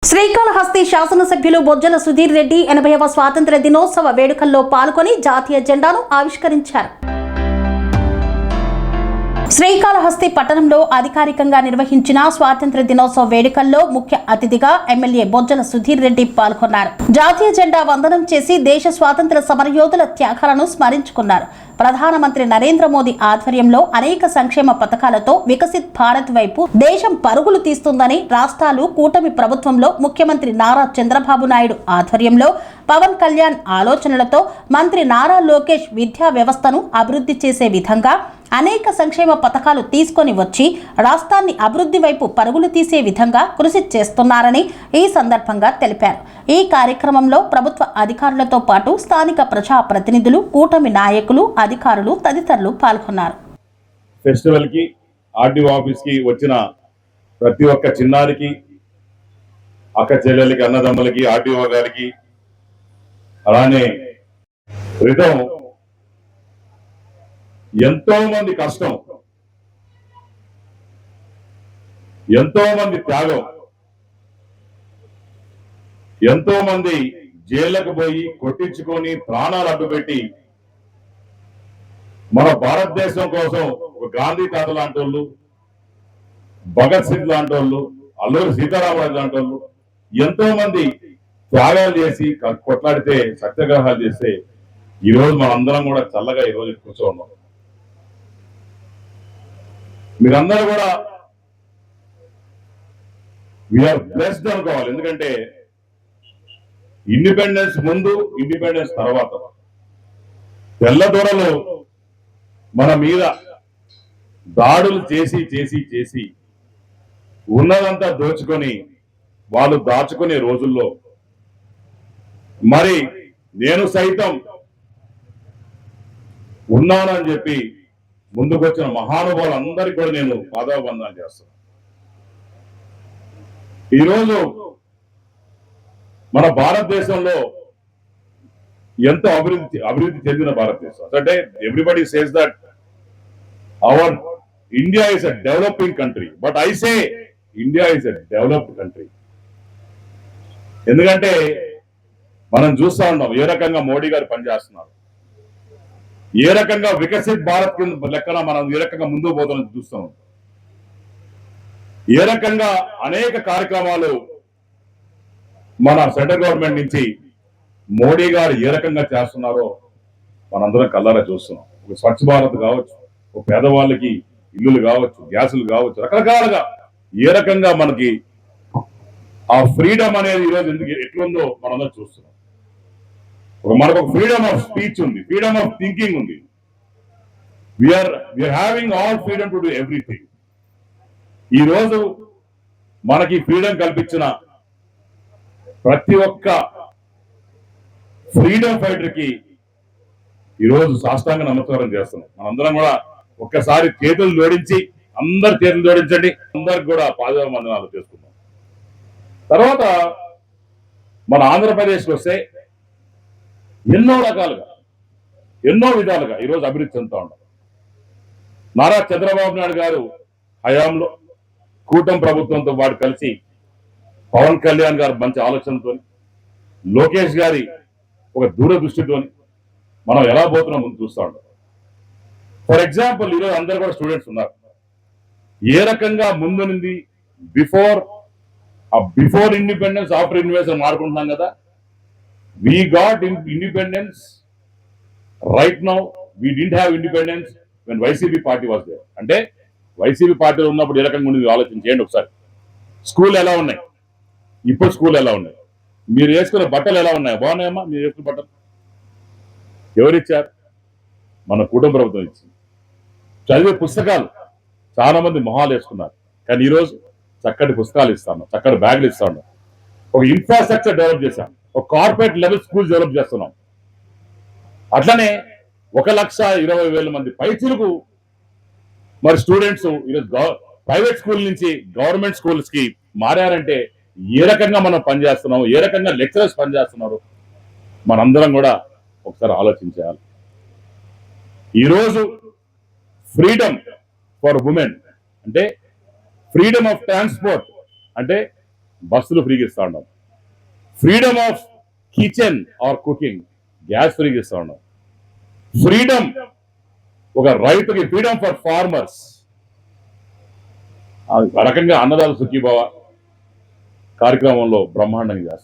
శ్రీకాళహస్తి శాసనసభ్యులు బొజ్జల సుధీర్ రెడ్డి 80వ స్వాతంత్ర్య దినోత్సవ వేడుకల్లో పాల్గొని జాతీయ జెండాను ఆవిష్కరించారు. శ్రీకాళహస్తి పట్టణంలో అధికారికంగా నిర్వహించిన స్వాతంత్ర్య దినోత్సవ వేడుకల్లో ముఖ్య అతిథిగా ఎమ్మెల్యే బొజ్జల సుధీర్ రెడ్డి పాల్గొన్నారు. జాతీయ జెండా వందనం చేసి దేశ స్వాతంత్ర్య సమరయోధుల త్యాగాలను స్మరించుకున్నారు. ప్రధానమంత్రి నరేంద్ర మోదీ ఆధ్వర్యంలో అనేక సంక్షేమ పథకాలతో వికసిత్ భారత్ వైపు దేశం పరుగులు తీస్తుందని, రాష్ట్రాలు కూటమి ప్రభుత్వంలో ముఖ్యమంత్రి నారా చంద్రబాబు నాయుడు ఆధ్వర్యంలో పవన్ కళ్యాణ్ ఆలోచనలతో మంత్రి నారా లోకేష్ విద్యా వ్యవస్థను అభివృద్ధి చేసే విధంగా అనేక సంక్షేమ పథకాలు తీసుకొని వచ్చి రాష్ట్రాన్ని అభివృద్ధి వైపు పరుగులు తీసే విధంగా కృషి చేస్తున్నారని ఈ సందర్భంగా తెలిపారు. ఈ కార్యక్రమంలో ప్రభుత్వ అధికారులతో పాటు స్థానిక ప్రజా ప్రతినిధులు, కూటమి నాయకులు, అధికారులు తదితరులు పాల్గొన్నారు. ఫెస్టివల్ కి ఆర్డీఓ ఆఫీస్ కి వచ్చిన ప్రతి ఒక్క చిన్నారికి, అక్క చెల్లెలకి, అన్నదమ్ములకి, ఆర్డీఓ గారికి, అలానే క్రితం ఎంతో మంది కష్టం, ఎంతో మంది త్యాగం, ఎంతో మంది జైళ్లకు పోయి కొట్టించుకొని ప్రాణాలు అడ్డుపెట్టి మన భారతదేశం కోసం ఒక గాంధీ తాత లాంటి వాళ్ళు, భగత్ సింగ్ లాంటి వాళ్ళు, అల్లూరి సీతారామరాజు లాంటి వాళ్ళు ఎంతో మంది త్యాగాలు చేసి కొట్లాడితే, సత్యాగ్రహాలు చేస్తే ఈరోజు మనందరం కూడా చల్లగా ఈరోజు కూర్చోన్నాం. మీరందరూ కూడా వీఆర్ బ్లెస్డ్ అనుకోవాలి. ఎందుకంటే ఇండిపెండెన్స్ ముందు, ఇండిపెండెన్స్ తర్వాత తెల్లదొరలు మన మీద దాడులు చేసి చేసి చేసి ఉన్నదంతా దోచుకొని వాళ్ళు దాచుకునే రోజుల్లో మరి నేను సైతం ఉన్నానని చెప్పి ముందుకొచ్చిన మహానుభావులు అందరికీ కూడా నేను పాదాభివందనాలు చేస్తాను. ఈరోజు మన భారతదేశంలో ఎంతో అభివృద్ధి చెందిన భారతదేశం. అంటే everybody says that our India is a developing country, but I say India is a developed country. ఎందుకంటే మనం చూస్తా ఉన్నాం ఏ రకంగా మోడీ గారు పనిచేస్తున్నారు, ఏ రకంగా వికసిత్ భారత్ కింద లెక్కన మనం ఏ రకంగా ముందుకు పోతామని చూస్తాం, ఏ రకంగా అనేక కార్యక్రమాలు మన సెంట్రల్ గవర్నమెంట్ నుంచి మోడీ గారు ఏ రకంగా చేస్తున్నారో మనందరం కళ్ళారా చూస్తున్నాం. ఒక స్వచ్ఛ భారత్ కావచ్చు, ఒక పేదవాళ్ళకి ఇల్లులు కావచ్చు, గ్యాసులు కావచ్చు, రకరకాలుగా ఏ రకంగా మనకి ఆ ఫ్రీడమ్ అనేది ఈరోజు ఎందుకు ఎట్లుందో మనందరం చూస్తున్నాం. మనకు ఒక ఫ్రీడమ్ ఆఫ్ స్పీచ్ ఉంది, ఫ్రీడమ్ ఆఫ్ థింకింగ్ ఉంది. We're having all freedom to do everything. ఈ రోజు మనకి ఫ్రీడమ్ కల్పించిన ప్రతి ఒక్క ఫ్రీడమ్ ఫైటర్ కి ఈరోజు సాష్టాంగ నమస్కారం చేస్తున్నాం. మనందరం కూడా ఒక్కసారి చేతులు జోడించి, అందరు చేతులు జోడించండి, అందరికి కూడా పాదాభివందనాలు చేసుకుందాం. తర్వాత మన ఆంధ్రప్రదేశ్కి వస్తే ఎన్నో రకాలుగా, ఎన్నో విధాలుగా ఈరోజు అభివృద్ధి చెందుతూ ఉంటాం. నారా చంద్రబాబు నాయుడు గారు హయాంలో కూటమి ప్రభుత్వంతో పాటు కలిసి పవన్ కళ్యాణ్ గారు మంచి ఆలోచనతో, లోకేష్ గారి ఒక దూరదృష్టితో మనం ఎలా పోతున్నాం ముందు చూస్తూ ఉంటాం. ఫర్ ఎగ్జాంపుల్ ఈరోజు అందరు కూడా స్టూడెంట్స్ ఉన్నారు. ఏ రకంగా ముందు నుండి బిఫోర్ ఇండిపెండెన్స్, ఆఫ్టర్ ఇండిపెండెన్స్ మాడుకుంటున్నాం కదా. We got independence. Right now, we didn't have independence when YCP party was there. అంటే YCP పార్టీలో ఉన్నప్పుడు ఏ రకంగా ఉండేది ఆలోచించేయండి ఒకసారి. స్కూల్ ఎలా ఉన్నాయి, ఇప్పుడు స్కూల్ ఎలా ఉన్నాయి, మీరు వేసుకునే బట్టలు ఎలా ఉన్నాయి, బాగున్నాయమ్మా? మీరు వేసుకునే బట్టలు ఎవరిచ్చారు? మన కుటుంబ ప్రభుత్వం ఇచ్చింది. చదివే పుస్తకాలు చాలా మంది మొహాలు వేసుకున్నారు, కానీ ఈరోజు చక్కటి పుస్తకాలు ఇస్తాను, చక్కటి బ్యాగులు ఇస్తాను, ఒక ఇన్ఫ్రాస్ట్రక్చర్ డెవలప్ చేశాను, ఒక కార్పొరేట్ లెవెల్ స్కూల్ డెవలప్ చేస్తున్నాం. అట్లనే 1,20,000 మంది పైచులకు మరి స్టూడెంట్స్ ఈరోజు ప్రైవేట్ స్కూల్ నుంచి గవర్నమెంట్ స్కూల్స్ కి మారారంటే ఏ రకంగా మనం పనిచేస్తున్నాం, ఏ రకంగా లెక్చరర్స్ పనిచేస్తున్నారు మనందరం కూడా ఒకసారి ఆలోచించాలి. ఈరోజు ఫ్రీడమ్ ఫర్ ఉమెన్ అంటే ఫ్రీడమ్ ఆఫ్ ట్రాన్స్పోర్ట్, అంటే బస్సులు ఫ్రీగా ఇస్తా ఉన్నాం. Freedom of kitchen or cooking, gas ఫ్రీగా ఇస్తా ఉన్నాం. ఫ్రీడమ్ ఒక రైతుకి, ఫ్రీడమ్ ఫర్ ఫార్మర్స్, ఆ రకంగా అన్నదాత సుఖీభావ కార్యక్రమంలో బ్రహ్మాండంగా చేస్తాం.